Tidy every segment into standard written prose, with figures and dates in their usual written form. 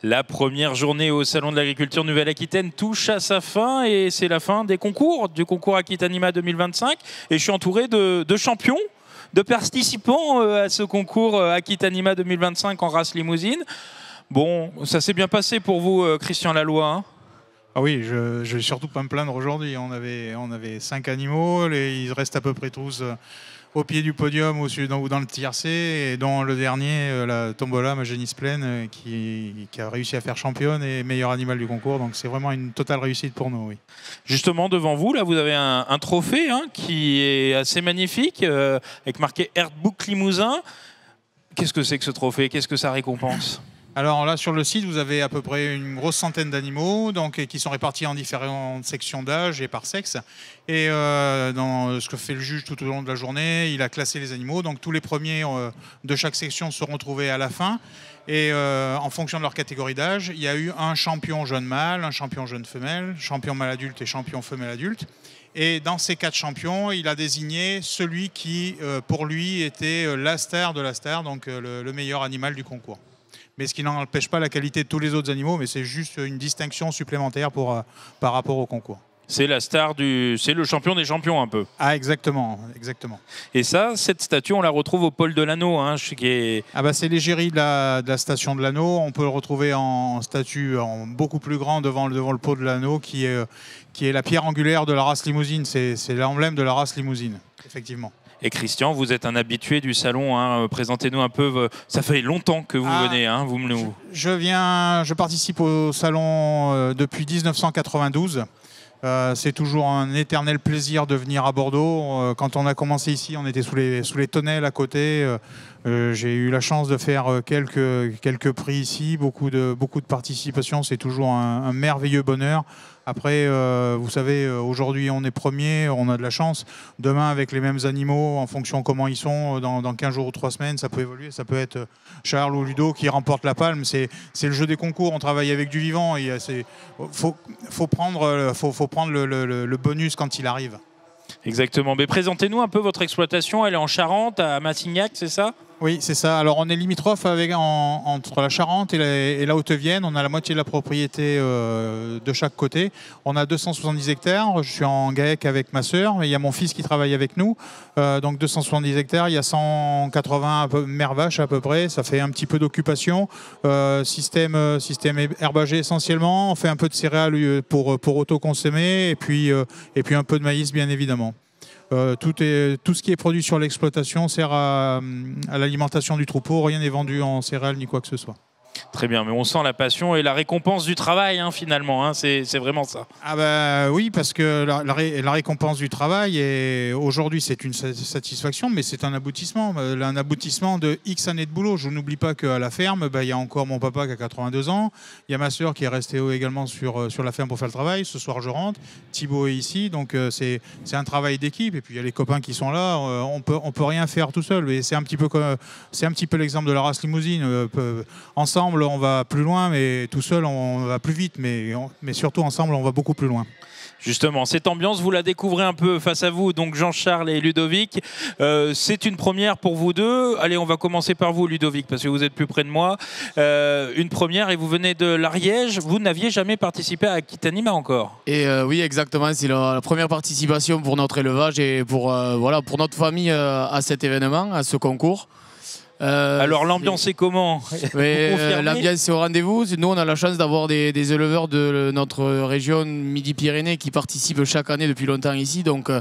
La première journée au Salon de l'Agriculture Nouvelle-Aquitaine touche à sa fin et c'est la fin des concours, du concours Aquitanima 2025. Et je suis entouré de champions, de participants à ce concours Aquitanima 2025 en race limousine. Bon, ça s'est bien passé pour vous, Christian Laloy, hein? Ah oui, je ne vais surtout pas me plaindre aujourd'hui. On avait 5 animaux, ils restent à peu près tous au pied du podium ou dans le tiercé, et dont le dernier, la Tombola, ma génisse pleine, qui a réussi à faire championne et meilleur animal du concours. Donc c'est vraiment une totale réussite pour nous. Oui. Justement, devant vous, là, vous avez un trophée qui est assez magnifique, avec marqué Herdbook Limousin. Qu'est-ce que c'est que ce trophée? Qu'est-ce que ça récompense? Alors là, sur le site, vous avez à peu près une grosse centaine d'animaux qui sont répartis en différentes sections d'âge et par sexe. Et dans ce que fait le juge tout au long de la journée, il a classé les animaux. Donc tous les premiers de chaque section seront trouvés à la fin. Et en fonction de leur catégorie d'âge, il y a eu un champion jeune mâle, un champion jeune femelle, champion mâle adulte et champion femelle adulte. Et dans ces 4 champions, il a désigné celui qui, pour lui, était la star de la star, donc le meilleur animal du concours. Mais ce qui n'empêche pas la qualité de tous les autres animaux, mais c'est juste une distinction supplémentaire par rapport au concours. C'est la star c'est le champion des champions un peu. Ah exactement, exactement. Et ça, cette statue, on la retrouve au pôle de l'Anneau, Ah bah c'est l'égérie de la station de l'Anneau. On peut le retrouver en statue beaucoup plus grand devant le pôle de l'Anneau, qui est la pierre angulaire de la race limousine. C'est l'emblème de la race limousine, effectivement. Et Christian, vous êtes un habitué du salon. Présentez-nous un peu. Ça fait longtemps que vous venez. Je participe au salon depuis 1992. C'est toujours un éternel plaisir de venir à Bordeaux. Quand on a commencé ici, on était sous les tonnelles à côté. J'ai eu la chance de faire quelques prix ici, beaucoup de participation. C'est toujours un merveilleux bonheur. Après, vous savez, aujourd'hui on est premier, on a de la chance. Demain, avec les mêmes animaux, en fonction de comment ils sont, dans 15 jours ou 3 semaines, ça peut évoluer. Ça peut être Charles ou Ludo qui remporte la palme. C'est le jeu des concours, on travaille avec du vivant. Il faut prendre le bonus quand il arrive. Exactement. Mais présentez-nous un peu votre exploitation. Elle est en Charente, à Massignac, c'est ça? Oui, c'est ça. Alors, on est limitrophe entre la Charente et la Haute-Vienne. On a la moitié de la propriété de chaque côté. On a 270 hectares. Je suis en GAEC avec ma sœur. Il y a mon fils qui travaille avec nous. Donc, 270 hectares. Il y a 180 mères vaches à peu près. Ça fait un petit peu d'occupation. Système herbagé essentiellement. On fait un peu de céréales pour autoconsommer. Et puis un peu de maïs, bien évidemment. Tout ce qui est produit sur l'exploitation sert à l'alimentation du troupeau. Rien n'est vendu en céréales ni quoi que ce soit. Très bien, mais on sent la passion et la récompense du travail, finalement. C'est vraiment ça. Ah bah oui, parce que la récompense du travail, aujourd'hui, c'est une satisfaction, mais c'est un aboutissement de X années de boulot. Je n'oublie pas qu'à la ferme, il y a encore mon papa qui a 82 ans. Il y a ma sœur qui est restée également sur la ferme pour faire le travail. Ce soir, je rentre. Thibaut est ici. Donc, c'est un travail d'équipe. Et puis, il y a les copains qui sont là. On peut rien faire tout seul. Et c'est un petit peu l'exemple de la race limousine. Ensemble, on va plus loin, mais tout seul, on va plus vite. Mais surtout, ensemble, on va beaucoup plus loin. Justement, cette ambiance, vous la découvrez un peu face à vous, donc Jean-Charles et Ludovic. C'est une première pour vous deux. Allez, on va commencer par vous, Ludovic, parce que vous êtes plus près de moi. Une première, et vous venez de l'Ariège. Vous n'aviez jamais participé à Aquitanima encore? Et oui, exactement. C'est la première participation pour notre élevage et pour notre famille à cet événement, à ce concours. Alors l'ambiance est comment? L'ambiance est au rendez-vous. Nous, on a la chance d'avoir des éleveurs de notre région Midi-Pyrénées qui participent chaque année depuis longtemps ici. Donc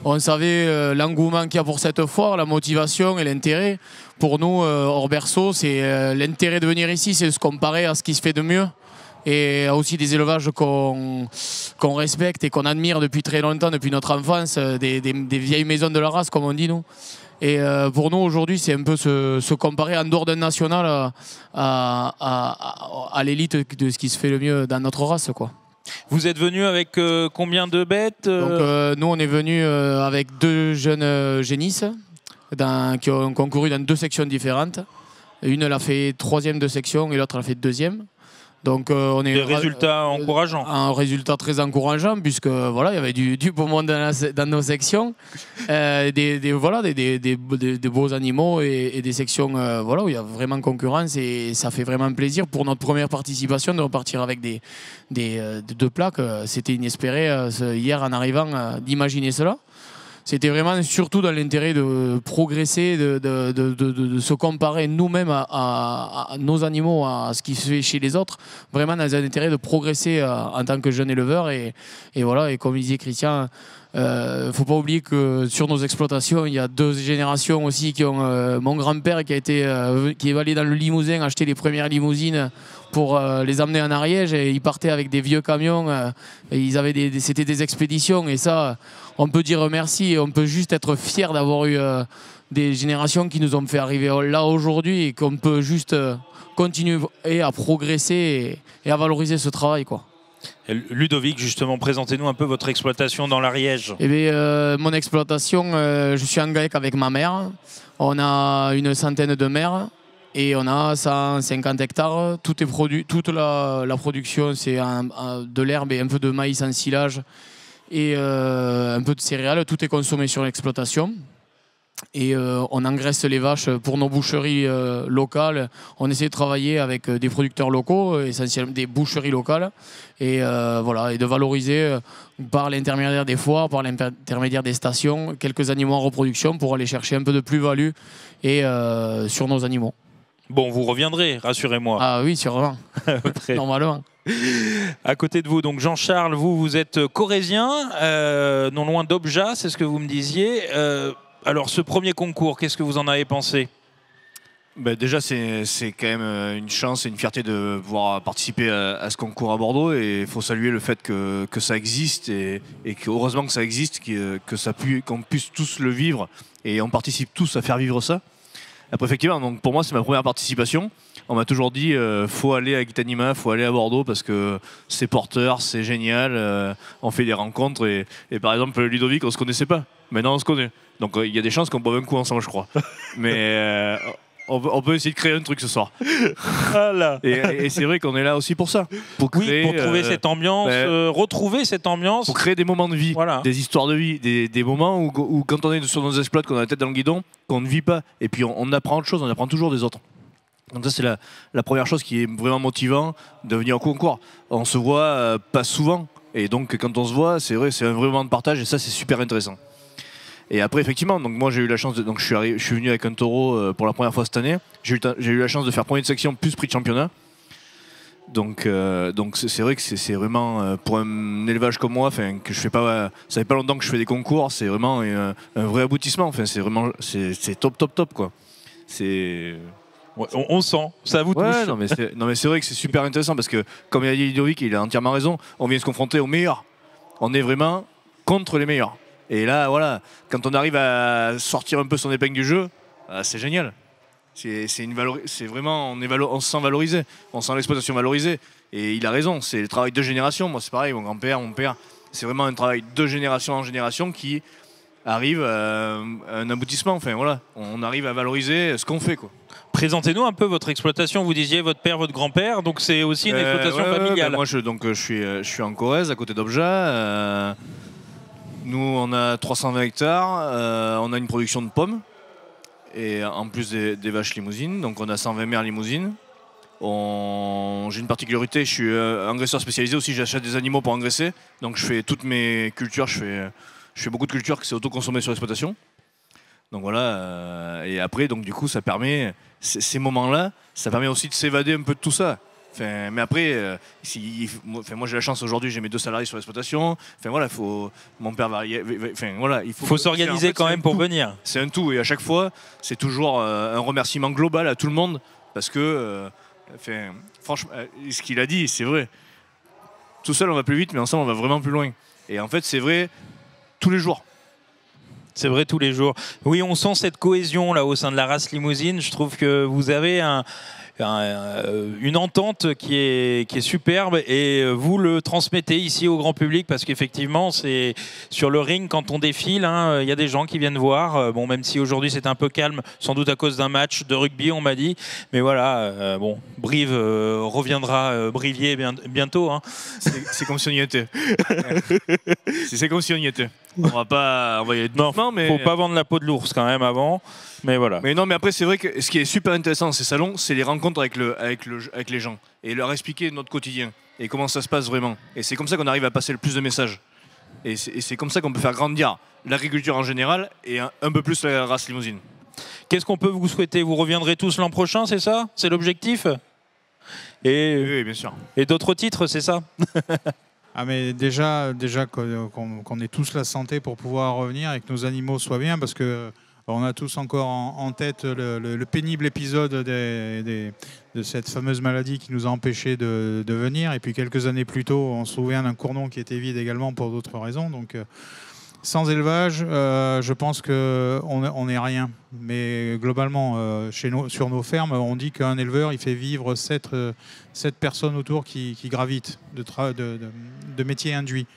on savait l'engouement qu'il y a pour cette foire, la motivation et l'intérêt. Pour nous, hors berceau, c'est l'intérêt de venir ici, c'est de se comparer à ce qui se fait de mieux. Et aussi des élevages qu'on respecte et qu'on admire depuis très longtemps, depuis notre enfance, des vieilles maisons de la race, comme on dit nous. Et pour nous, aujourd'hui, c'est un peu se comparer en dehors d'un national à l'élite de ce qui se fait le mieux dans notre race, quoi. Vous êtes venu avec combien de bêtes? Donc, nous, on est venu avec 2 jeunes génisses qui ont concouru dans 2 sections différentes. Une, elle a fait 3e de section et l'autre, elle a fait 2e. Donc on est des résultats encourageants. Un résultat très encourageant puisque voilà, il y avait du beau monde dans nos sections, des beaux animaux et des sections voilà, où il y a vraiment concurrence et ça fait vraiment plaisir pour notre première participation de repartir avec deux plaques. C'était inespéré hier en arrivant d'imaginer cela. C'était vraiment surtout dans l'intérêt de progresser, de se comparer nous-mêmes à nos animaux, à ce qui se fait chez les autres. Vraiment dans l'intérêt de progresser en tant que jeune éleveur. Et voilà, et comme disait Christian, faut pas oublier que sur nos exploitations, il y a 2 générations aussi qui ont mon grand-père qui est allé dans le Limousin acheter les premières limousines pour les emmener en Ariège, et ils partaient avec des vieux camions et c'était des expéditions, et ça on peut dire merci et on peut juste être fier d'avoir eu des générations qui nous ont fait arriver là aujourd'hui et qu'on peut juste continuer à progresser et à valoriser ce travail, quoi. Ludovic, justement, présentez-nous un peu votre exploitation dans l'Ariège. Eh bien, mon exploitation, je suis en GAEC avec ma mère. On a une centaine de mères et on a 150 hectares. Tout est produit, toute la production, c'est de l'herbe et un peu de maïs en silage et un peu de céréales. Tout est consommé sur l'exploitation. Et on engraisse les vaches pour nos boucheries locales. On essaie de travailler avec des producteurs locaux, essentiellement des boucheries locales, et voilà, et de valoriser par l'intermédiaire des foires, par l'intermédiaire des stations, quelques animaux en reproduction pour aller chercher un peu de plus-value et sur nos animaux. Bon, vous reviendrez, rassurez-moi. Ah oui, sûrement. Normalement. À côté de vous, donc Jean-Charles, vous êtes corrézien, non loin d'Obja, c'est ce que vous me disiez. Alors, ce premier concours, qu'est-ce que vous en avez pensé ? Ben déjà, c'est quand même une chance et une fierté de pouvoir participer à ce concours à Bordeaux, et il faut saluer le fait que ça existe et que heureusement que ça existe, qu'on puisse tous le vivre et on participe tous à faire vivre ça. Après, effectivement, donc pour moi, c'est ma première participation. On m'a toujours dit faut aller à Aquitanima, faut aller à Bordeaux parce que c'est porteur, c'est génial, on fait des rencontres et par exemple Ludovic, on se connaissait pas. Maintenant on se connaît. Donc il y a des chances qu'on boive un coup ensemble, je crois. Mais on peut essayer de créer un truc ce soir. Voilà. Et c'est vrai qu'on est là aussi pour ça. Pour trouver cette ambiance, retrouver cette ambiance. Pour créer des moments de vie, voilà. Des histoires de vie, des moments où quand on est sur nos exploits, qu'on a la tête dans le guidon, qu'on ne vit pas. Et puis on apprend autre chose, on apprend toujours des autres. Donc ça c'est la première chose qui est vraiment motivant de venir au concours. On se voit pas souvent. Et donc quand on se voit, c'est vrai, c'est un vrai moment de partage et ça c'est super intéressant. Et après, effectivement, donc moi j'ai eu la chance donc je suis venu avec un taureau pour la première fois cette année. J'ai eu la chance de faire premier de section plus prix de championnat. Donc c'est vrai que c'est vraiment pour un élevage comme moi, que je fais pas, ça fait pas longtemps que je fais des concours, c'est vraiment un vrai aboutissement. Enfin, c'est vraiment c'est top quoi. C'est ouais, on sent, ça vous touche. Ouais, non mais c'est vrai que c'est super intéressant parce que comme il a dit Ludovic, il a entièrement raison. On vient se confronter aux meilleurs. On est vraiment contre les meilleurs. Et là, voilà, quand on arrive à sortir un peu son épingle du jeu, c'est génial. C'est vraiment, on se sent valorisé, on sent l'exploitation valorisée. Et il a raison, c'est le travail de génération. Moi, c'est pareil, mon grand-père, mon père, c'est vraiment un travail de génération en génération qui arrive à un aboutissement. Enfin, voilà, on arrive à valoriser ce qu'on fait, quoi. Présentez-nous un peu votre exploitation. Vous disiez votre père, votre grand-père, donc c'est aussi une exploitation familiale. Moi, je suis en Corrèze, à côté d'Obja. Nous, on a 320 hectares, on a une production de pommes, et en plus des vaches limousines, donc on a 120 mères limousines. J'ai une particularité, je suis engraisseur spécialisé aussi, j'achète des animaux pour engraisser, donc je fais toutes mes cultures, je fais beaucoup de cultures qui sont autoconsommées sur l'exploitation. Donc voilà, et après, donc du coup, ça permet, ces moments-là, ça permet aussi de s'évader un peu de tout ça. Enfin, mais après, moi j'ai la chance aujourd'hui, j'ai mes 2 salariés sur l'exploitation. Enfin voilà, mon père va, enfin voilà, il faut s'organiser quand même pour venir. C'est un tout et à chaque fois, c'est toujours un remerciement global à tout le monde parce que, franchement, ce qu'il a dit, c'est vrai. Tout seul on va plus vite, mais ensemble on va vraiment plus loin. Et en fait, c'est vrai tous les jours. C'est vrai tous les jours. Oui, on sent cette cohésion là au sein de la race limousine. Je trouve que vous avez une entente qui est superbe et vous le transmettez ici au grand public parce qu'effectivement c'est sur le ring quand on défile, hein, il y a des gens qui viennent voir, bon, même si aujourd'hui c'est un peu calme, sans doute à cause d'un match de rugby on m'a dit, mais voilà, bon, Brive reviendra Brivier bientôt, hein. C'est comme si on y était. C'est comme si on y était. On va y aller doucement, mais faut pas vendre la peau de l'ours quand même avant. Mais voilà. Mais non, mais après c'est vrai que ce qui est super intéressant dans ces salons, c'est les rencontres avec les gens et leur expliquer notre quotidien et comment ça se passe vraiment. Et c'est comme ça qu'on arrive à passer le plus de messages. Et c'est comme ça qu'on peut faire grandir l'agriculture en général et un peu plus la race limousine. Qu'est-ce qu'on peut vous souhaiter? Vous reviendrez tous l'an prochain, c'est ça? C'est l'objectif? Oui, bien sûr. Et d'autres titres, c'est ça? Ah mais déjà qu'on ait tous la santé pour pouvoir revenir et que nos animaux soient bien, parce que on a tous encore en tête le pénible épisode de cette fameuse maladie qui nous a empêchés de venir. Et puis quelques années plus tôt, on se souvient d'un cournon qui était vide également pour d'autres raisons. Donc sans élevage, je pense qu'on n'est rien. Mais globalement, sur nos fermes, on dit qu'un éleveur, il fait vivre 7 personnes autour qui gravitent de métiers induits.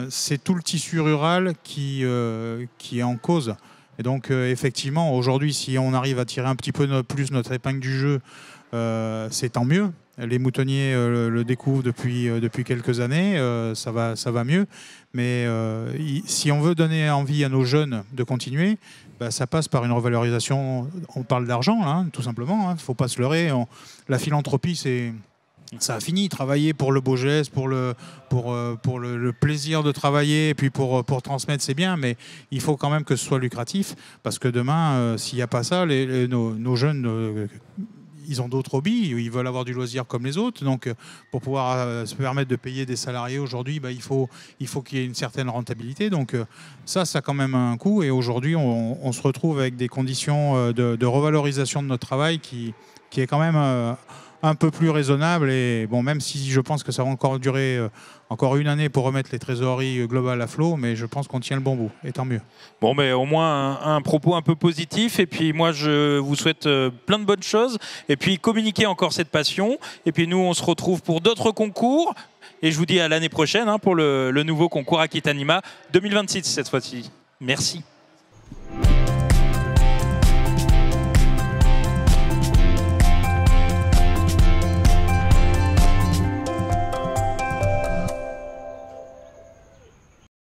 C'est tout le tissu rural qui est en cause. Et donc, effectivement, aujourd'hui, si on arrive à tirer un petit peu plus notre épingle du jeu, c'est tant mieux. Les moutonniers le découvrent depuis quelques années, ça va mieux. Mais si on veut donner envie à nos jeunes de continuer, ça passe par une revalorisation. On parle d'argent, là, tout simplement. Il ne faut pas se leurrer. La philanthropie, ça a fini. Travailler pour le beau geste, pour le plaisir de travailler, et puis pour transmettre, c'est bien. Mais il faut quand même que ce soit lucratif. Parce que demain, s'il n'y a pas ça, nos jeunes... ils ont d'autres hobbies, ils veulent avoir du loisir comme les autres. Donc, pour pouvoir se permettre de payer des salariés aujourd'hui, il faut qu'il y ait une certaine rentabilité. Donc, ça a quand même un coût. Et aujourd'hui, on se retrouve avec des conditions de revalorisation de notre travail qui est quand même un peu plus raisonnable. Et bon, même si je pense que ça va encore durer encore une année pour remettre les trésoreries globales à flot, mais je pense qu'on tient le bon bout, et tant mieux. Bon, mais au moins un propos un peu positif. Et puis moi, je vous souhaite plein de bonnes choses. Et puis communiquer encore cette passion. Et puis nous, on se retrouve pour d'autres concours. Et je vous dis à l'année prochaine, hein, pour le nouveau concours Aquitanima 2026 cette fois-ci. Merci.